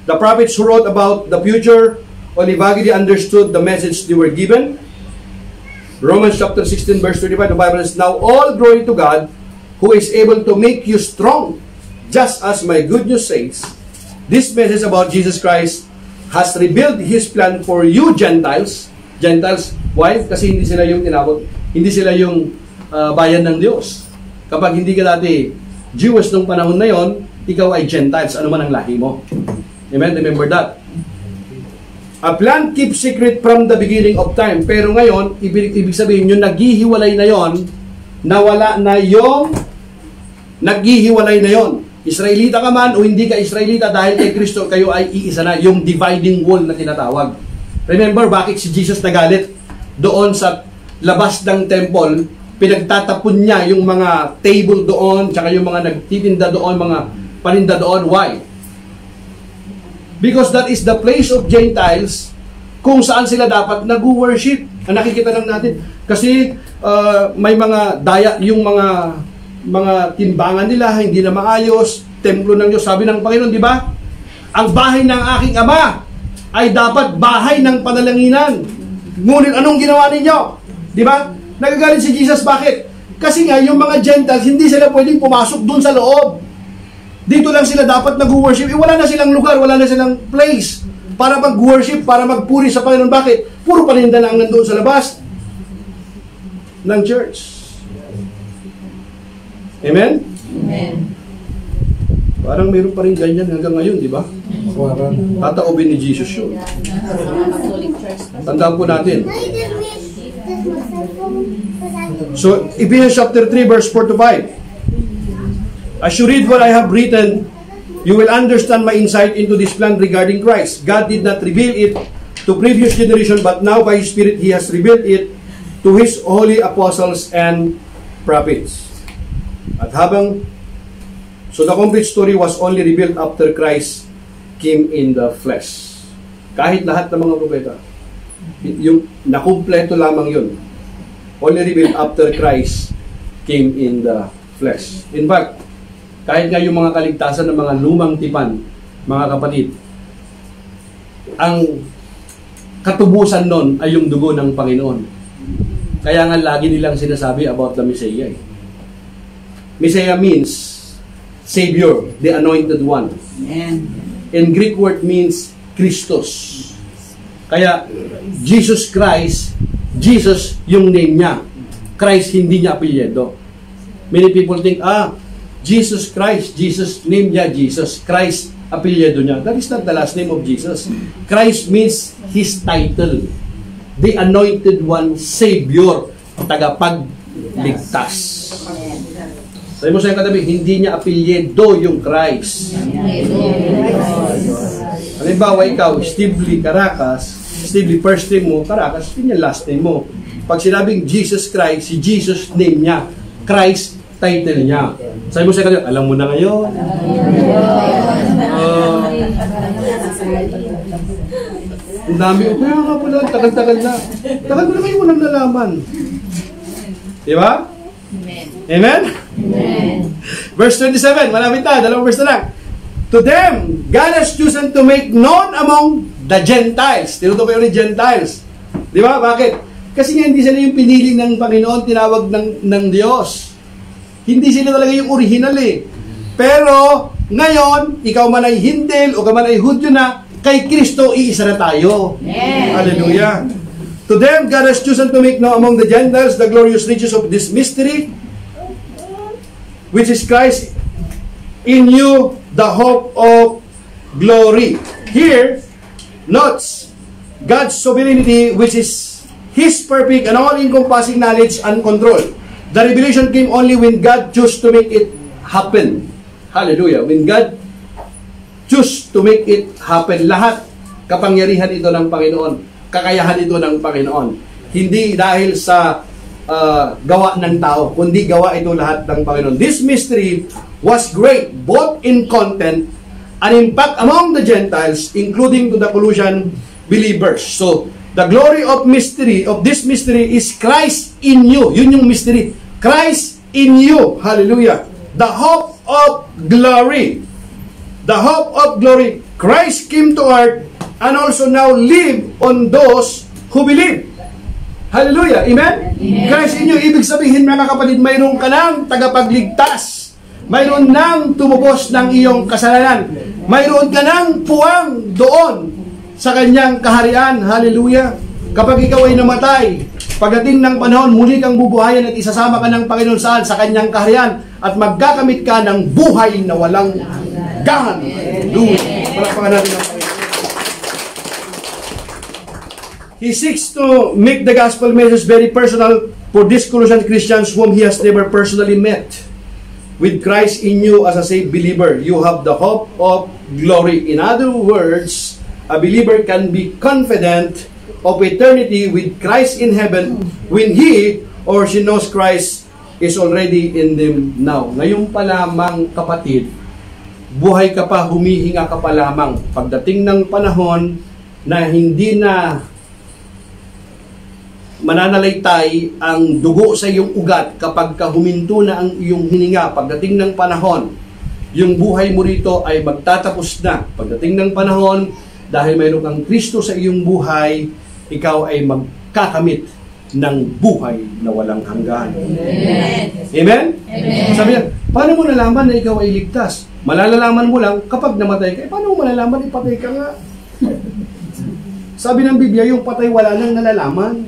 The prophets who wrote about the future only vaguely understood the message they were given. Romans chapter 16 verse 35, the Bible says, now all glory to God who is able to make you strong, just as my good news says. This message about Jesus Christ has revealed His plan for you Gentiles. Gentiles, why? Kasi hindi sila yung tinawag, hindi sila yung bayan ng Diyos. Kapag hindi ka dati Jewish nung panahon na yon, ikaw ay Gentiles, ano man ang lahi mo. Amen? Remember that. A plan keeps secret from the beginning of time. Pero ngayon, ibig sabihin, yung naghihiwalay na yon, nawala na yung naghihiwalay na yon. Israelita ka man o hindi ka Israelita, dahil kay Kristo kayo ay iisa na, yung dividing wall na tinatawag. Remember bakit si Jesus nagalit doon sa labas ng temple? Pinagtatapon niya yung mga table doon, tsaka yung mga nagtitinda doon, mga paninda doon. Why? Because that is the place of Gentiles kung saan sila dapat nag-worship. Ang nakikita lang natin. Kasi may mga daya, yung mga timbangan nila, hindi na maayos, templo ng Diyos. Sabi ng Panginoon, di ba? Ang bahay ng aking Ama ay dapat bahay ng panalanginan. Ngunit anong ginawa ninyo? Di ba? Nagagalit si Jesus, bakit? Kasi nga, yung mga Gentiles, hindi sila pwedeng pumasok dun sa loob. Dito lang sila dapat nag-worship. Wala na silang lugar, wala na silang place para mag-worship, para magpuri sa Panginoon. Bakit? Puro paninda na ang nandoon sa labas ng church. Amen? Amen. Parang mayroon pa rin ganyan hanggang ngayon, di ba? Tataobin ni Jesus yun. Tandaan po natin. So, Ephesians chapter 3, verse 4 to 5. As you read what I have written, you will understand my insight into this plan regarding Christ. God did not reveal it to previous generation, but now by His Spirit He has revealed it to His holy apostles and prophets. At so the complete story was only revealed after Christ came in the flesh. Kahit lahat ng mga propeta, yung nakumpleto lamang yun. Only revealed after Christ came in the flesh. In fact, kahit nga yung mga kaligtasan ng mga lumang tipan, mga kapatid, ang katubusan nun ay yung dugo ng Panginoon. Kaya nga lagi nilang sinasabi about the Messiah. Messiah means Savior, the anointed one. Amen. In Greek word means Christos. Kaya Jesus Christ, Jesus yung name niya. Christ hindi niya apelyido. Many people think, Jesus Christ, Jesus name niya Jesus. Christ apelyido niya. That is not the last name of Jesus. Christ means His title. The anointed one, Savior, tagapagligtas. Sabi mo sa yung katabi, hindi niya apelyido yung Christ. Halimbawa, ikaw, Steve Lee Caracas, Steve Lee first name mo, Caracas, yun yung last name mo. Pag sinabing Jesus Christ, si Jesus name niya, Christ title niya. Sabi mo sa yung katabi, alam mo na ngayon. Ang dami, kaya nga pala, tagal-tagal na. Tagal mo na kayo walang nalaman. Diba? Amen. Amen? Amen. Verse 27, malapit na, dalawang verse na lang. To them, God has chosen to make known among the Gentiles. Tinutukoy ulit Gentiles. Di ba? Bakit? Kasi nga hindi sila yung pinili ng Panginoon, tinawag ng Diyos. Hindi sila talaga yung original eh. Pero, ngayon, ikaw man ay Hindil o ka man ay Hudyo na, kay Kristo, iisa na tayo. Amen. Hallelujah. To them, God has chosen to make known among the Gentiles the glorious riches of this mystery, which is Christ in you, the hope of glory. Here, notes God's sovereignty, which is His perfect and all-encompassing knowledge and control. The revelation came only when God chose to make it happen. Hallelujah. When God chose to make it happen. Lahat kapangyarihan ito ng Panginoon. Kakayahan ito ng Panginoon. Hindi dahil sa gawa ng tao, kundi gawa ito lahat ng Panginoon. This mystery was great both in content and impact among the Gentiles, including to the Colossian believers. So, the glory of this mystery is Christ in you. Yun yung mystery. Christ in you. Hallelujah. The hope of glory. The hope of glory. Christ came to earth and also now live on those who believe. Hallelujah. Amen? Amen. Christ in you, ibig sabihin mga kapatid, mayroon ka ng tagapagligtas. Mayroon nang tumubos ng iyong kasalanan. Mayroon ka ng puwang doon sa kanyang kaharian. Hallelujah. Kapag ikaw ay namatay, pagdating ng panahon, muli kang bubuhayan at isasama ka ng Panginoon saan? Sa kanyang kaharian at magkakamit ka ng buhay na walang hanggan. Hallelujah. Palakpakan natin ang Panginoon. He seeks to make the gospel message very personal for these Colossian Christians whom he has never personally met. with Christ in you as a saved believer. You have the hope of glory. In other words, a believer can be confident of eternity with Christ in heaven when he or she knows Christ is already in them now. Ngayon pa lamang, kapatid, buhay ka pa, humihinga ka pa lamang. Pagdating ng panahon na hindi na mananalaytay ang dugo sa iyong ugat kapag huminto na ang iyong hininga, pagdating ng panahon, yung buhay mo rito ay magtatapos na. Pagdating ng panahon, dahil mayroon kang Kristo sa iyong buhay, ikaw ay magkakamit ng buhay na walang hanggan. Amen. Amen? Amen. Sabi niya, paano mo nalaman na ikaw ay ligtas? Malalaman mo lang kapag namatay ka. Paano mo malalaman? Ipatay ka nga. Sabi ng Biblia, yung patay wala nang nalalaman.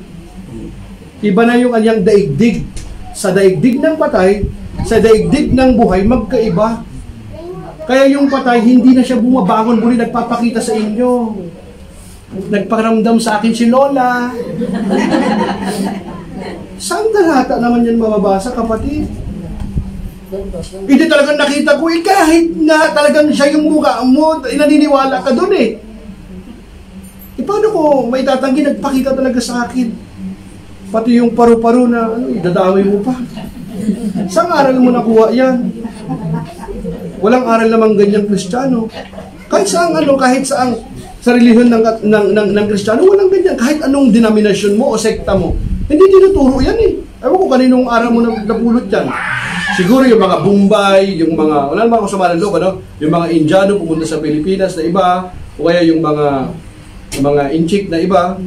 Iba na yung kanyang daigdig. Sa daigdig ng patay, sa daigdig ng buhay, magkaiba. Kaya yung patay, hindi na siya bumabangon muli, nagpapakita sa inyo. Nagparamdam sa akin si Lola. Saan talata naman yan mababasa, kapatid? Hindi talagang nakita ko, kahit nga talagang siya yung mukha mo, naniniwala ka dun eh. Paano ko may tatanggi, nagpakita talaga sa akin? Pati yung paru-paro na, idadamay mo pa. Saan aral mo nakuha yan? Walang aral namang ganyang Kristiyano. Kahit saan kahit saan sa relihiyon ng Kristiyano, walang ganyan. Kahit anong denominasyon mo o sekta mo, hindi tinuturo yan eh. Ewan ko kaninong aral mo napulot yan. Siguro yung mga Bombay, yung mga, wala naman ako sa Manalo, yung mga Indiano pumunta sa Pilipinas na iba, o kaya yung mga Inchik na iba,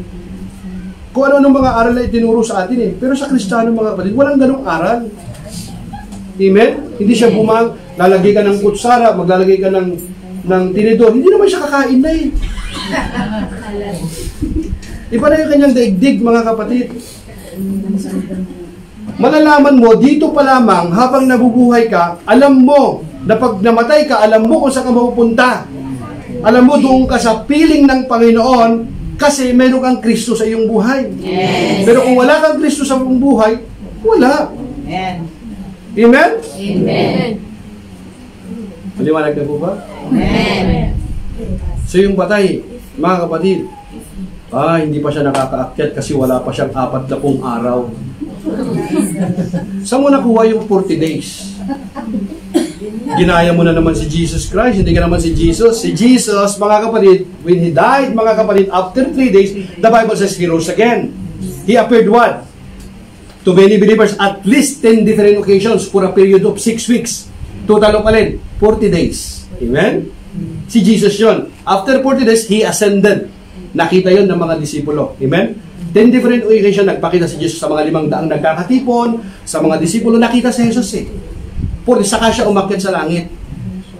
kung ano mga aral na itinuro sa atin eh. Pero sa Kristiyano mga kapatid, walang ganong aral. Amen? Hindi siya lalagay ka ng kutsara, maglalagay ka ng tinidor. Hindi naman siya kakain na eh. Iba na yung kanyang daigdig, mga kapatid. Malalaman mo, dito pa lamang, habang nabubuhay ka, alam mo, na pag namatay ka, alam mo kung saan ka mapupunta. Alam mo, doon ka sa piling ng Panginoon, kasi meron kang Kristo sa iyong buhay. Yes. Pero kung wala kang Kristo sa iyong buhay, wala. Amen. Amen? Amen. Maliwanag na po ba? Amen. So yung patay, mga kapatid, hindi pa siya nakakaakyat kasi wala pa siyang 40 araw. Saan mo nakuha yung 40 days? Ginaya mo na naman si Jesus Christ, hindi ka naman si Jesus. Si Jesus, mga kapatid, when He died, mga kapatid, after 3 days, the Bible says He rose again. He appeared what? To many believers, at least 10 different occasions for a period of 6 weeks. Total of 40 days. Amen? Si Jesus yon. After 40 days, He ascended. Nakita yon ng mga disipulo. Amen? 10 different occasions, nagpakita si Jesus sa mga 500 nagkakatipon, sa mga disipulo, nakita si Jesus eh. Saka siya umakyat sa langit.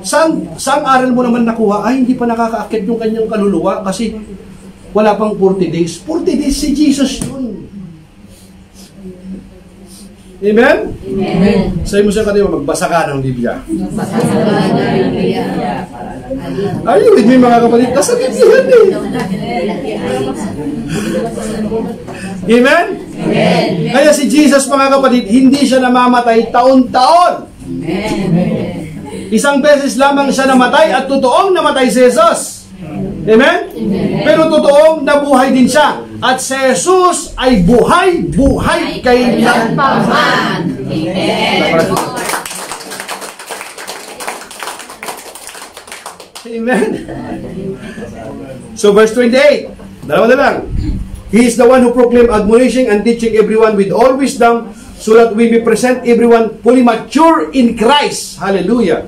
Saan aral mo naman nakuha? Hindi pa nakakaakyat yung kanyang kaluluwa kasi wala pang 40 days. 40 days si Jesus yun. Amen? Amen. Sabi mo sa kanila, magbasa ka ng Biblia. Are you with me, mga kapatid? Nasa Biblia yan eh. Amen? Amen. Kaya si Jesus, mga kapatid, hindi siya namamatay taon-taon. Isang beses lamang siya namatay at totoong namatay si Jesus. Amen? Pero totoong nabuhay din siya. At si Jesus ay buhay kailanman. Amen. Amen? So verse 28, dalawa na lang. He is the one who proclaimed, admonishing and teaching everyone with all wisdom, so that we may present everyone fully mature in Christ. Hallelujah.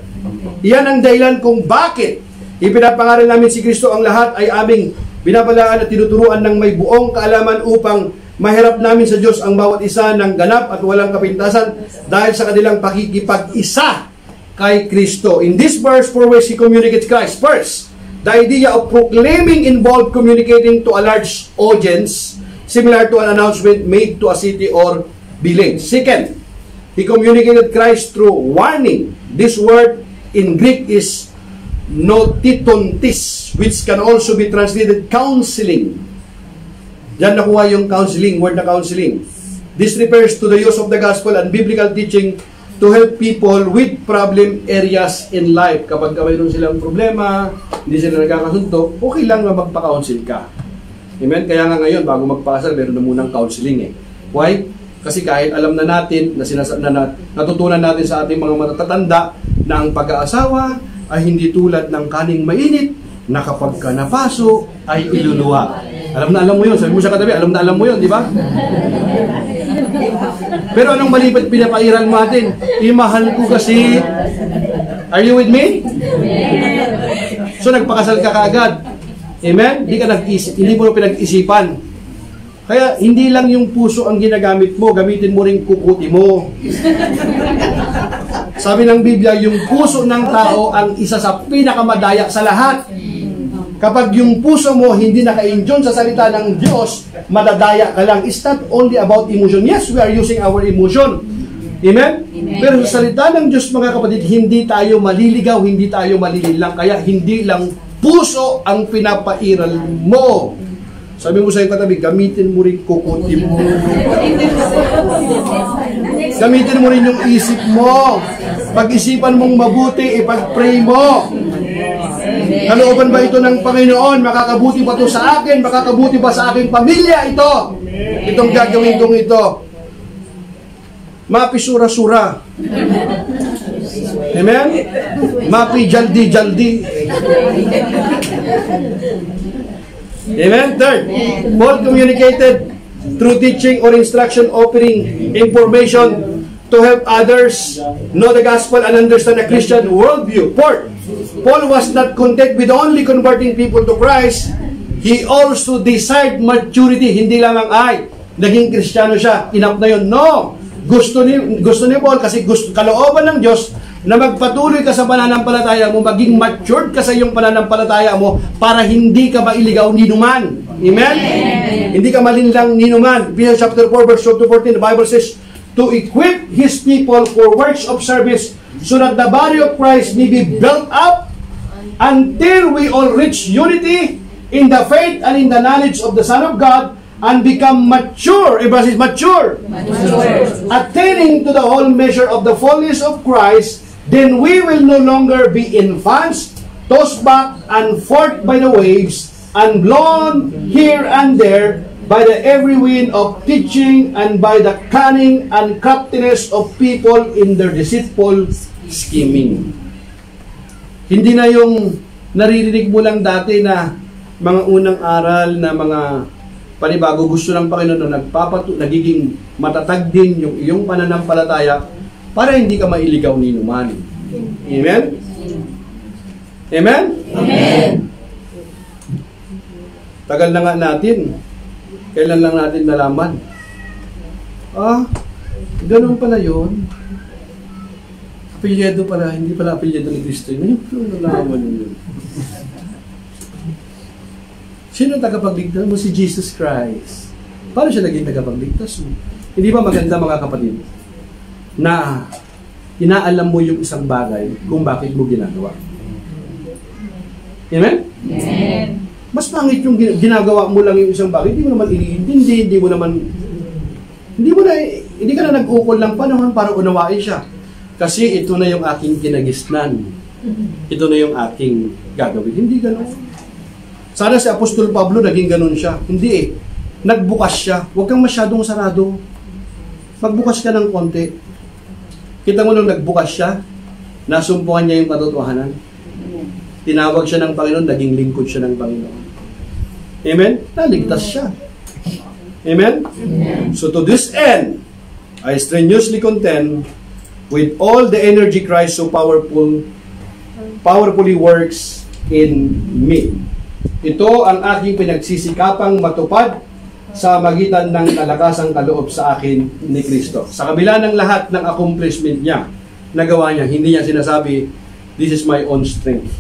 Iyan ang dahilan kung bakit ipinapangaral namin si Kristo ang lahat ay aming binabalaan at tinuturuan ng may buong kaalaman upang mahirap namin sa Diyos ang bawat isa ng ganap at walang kapintasan dahil sa kanilang pakikipag-isa kay Kristo. In this verse, 4 ways He communicates Christ. First, the idea of proclaiming involved communicating to a large audience, similar to an announcement made to a city or village. Second, He communicated Christ through warning. This word in Greek is notitontis, which can also be translated counseling. Diyan nakuha yung counseling, word na counseling. This refers to the use of the gospel and biblical teaching to help people with problem areas in life. Kapag mayroon silang problema, hindi sila nagkakasunto, okay lang na magpa-counsel ka. Amen? Kaya nga ngayon, bago magpakasal, meron na munang counseling eh. Why? Kasi kahit alam na natin, natutunan natin sa ating mga matatanda na ang pag-aasawa ay hindi tulad ng kaning mainit na kapag ka napaso ay iluluwa. Alam mo yun. Sabi mo sa katabi, alam mo yun, di ba? Pero anong mali ba't pinapairal mo natin? Mahal ko kasi. Are you with me? So nagpakasal ka kaagad. Amen? Hindi mo pinag-isipan. Kaya hindi lang yung puso ang ginagamit mo, gamitin mo rin kukuti mo. Sabi ng Biblia, yung puso ng tao ang isa sa pinakamadaya sa lahat. Kapag yung puso mo hindi naka-enjoy sa salita ng Diyos, madadaya ka lang. It's not only about emotion. Yes, we are using our emotion. Amen? Pero sa salita ng Diyos, mga kapatid, hindi tayo maliligaw, hindi tayo malililang. Kaya hindi lang puso ang pinapairal mo. Sabi mo sa iyong katabi, gamitin mo rin kukuti mo. Gamitin mo rin yung isip mo. Pag-isipan mong mabuti, ipag-pray mo. Kalooban ba ito ng Panginoon? Makakabuti ba ito sa akin? Makakabuti ba sa aking pamilya ito? Itong gagawin kong ito. Mapi sura-sura. Amen? Mapi jaldi-jaldi. Amen? Third, Paul communicated through teaching or instruction, offering information to help others know the gospel and understand the Christian worldview. Fourth, Paul was not content with only converting people to Christ. He also desired maturity. Hindi lamang naging Kristiyano siya, enough na yun. No! Gusto ni Paul kasi kalooban ng Diyos na magpatuloy ka sa pananampalataya mo, maging matured ka sa iyong pananampalataya mo para hindi ka mailigaw ninuman. Amen? Hindi ka malinlang ninuman. Ephesians chapter 4 verse 12 to 14, the Bible says, to equip His people for works of service so that the body of Christ may be built up until we all reach unity in the faith and in the knowledge of the Son of God and become mature. Everybody says mature. Attaining to the whole measure of the fullness of Christ, then we will no longer be infants, tossed back and forth by the waves and blown here and there by the every wind of teaching and by the cunning and craftiness of people in their deceitful scheming. Hindi na yung naririnig mo lang dati na mga unang aral na mga panibago gusto ng Panginoon na nagiging matatag din yung iyong pananampalataya para hindi ka mailigaw ni numan. Amen? Amen? Amen. Tagal na nga natin. Kailan lang natin nalaman? Ganun pala yun. Apelyedo pala, hindi pala apelyedo ni Kristo. Ngayon nalaman yun. Sino ang tagapagligtas mo? Si Jesus Christ. Paano siya naging tagapagligtas mo? Hindi ba maganda, mga kapatid, na inaalam mo yung isang bagay kung bakit mo ginagawa? Amen? Amen. Mas pangit yung ginagawa mo lang yung isang bagay, hindi mo naman iniintindi, hindi ka na nag-ukol ng panahon para unawain siya. Kasi ito na yung aking kinagisnan. Ito na yung aking gagawin. Hindi gano'n. Sana si Apostol Pablo naging gano'n siya. Hindi eh. Nagbukas siya. Huwag kang masyadong sarado. Magbukas ka ng konti. Kita mo nung nagbukas siya, nasumpungan niya yung katotohanan. Tinawag siya ng Panginoon, naging lingkod siya ng Panginoon. Amen? Naligtas siya. Amen? Amen. So to this end, I strenuously contend with all the energy Christ so powerfully works in me. Ito ang aking pinagsisikapang matupad sa magitan ng kalakasang kaloob sa akin ni Kristo. Sa kabila ng lahat ng accomplishment niya, nagawa niya, hindi niya sinasabi, this is my own strength.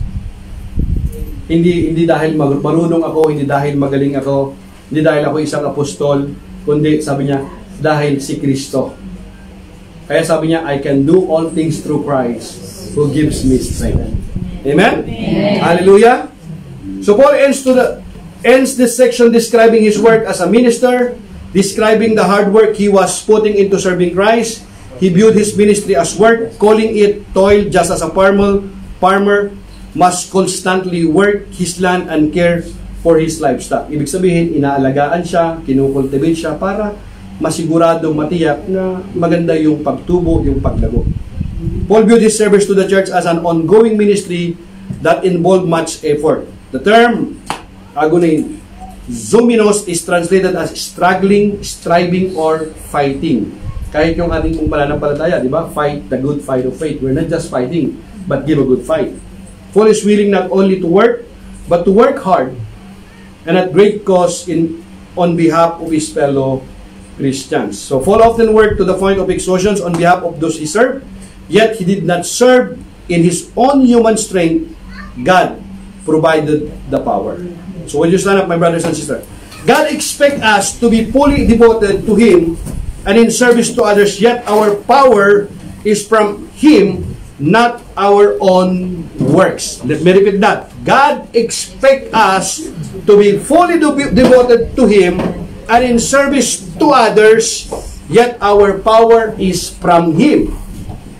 Hindi dahil marunong ako, hindi dahil magaling ako, hindi dahil ako isang apostol, kundi sabi niya, dahil si Kristo. Kaya sabi niya, I can do all things through Christ who gives me strength. Amen? Amen. Hallelujah. So Paul ends this section describing his work as a minister, describing the hard work he was putting into serving Christ, He viewed his ministry as work, calling it toil, just as a farmer must constantly work his land and care for his livestock. Ibig sabihin, inaalagaan siya, kinukultivate siya para masiguradong matiyak na maganda yung pagtubo, yung paglago. Paul viewed his service to the church as an ongoing ministry that involved much effort. The term agonezomenos is translated as struggling, striving, or fighting. Kahit yung ating pananampalataya, di ba? Fight the good fight of faith. We're not just fighting, but give a good fight. Paul is willing not only to work, but to work hard and at great cost on behalf of his fellow Christians. So Paul often worked to the point of exhaustion on behalf of those he served, yet he did not serve in his own human strength. God provided the power. So when you stand up, my brothers and sisters, God expects us to be fully devoted to Him and in service to others, yet our power is from Him, not our own works. Let me repeat that. God expects us to be fully devoted to Him and in service to others, yet our power is from Him,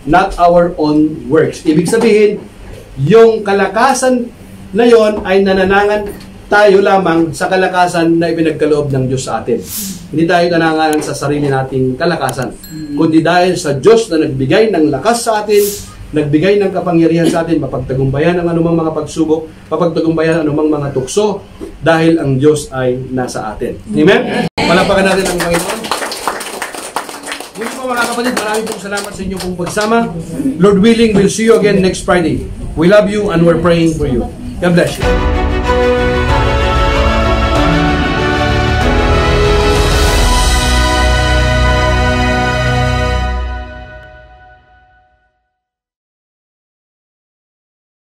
not our own works. Ibig sabihin, yung kalakasan na yon ay nananangan tayo lamang sa kalakasan na ipinagkaloob ng Diyos sa atin. Hindi tayo nanangalan sa sarili nating kalakasan, kundi dahil sa Diyos na nagbigay ng lakas sa atin, nagbigay ng kapangyarihan sa atin, mapagtagumpayan ang anumang mga pagsubok, mapagtagumpayan ang anumang mga tukso, dahil ang Diyos ay nasa atin. Amen? Palapakan natin ang Panginoon. Muli po mga kapatid, maraming pong salamat sa inyong pong pagsama. Lord willing, we'll see you again next Friday. We love you and we're praying for you. God bless you.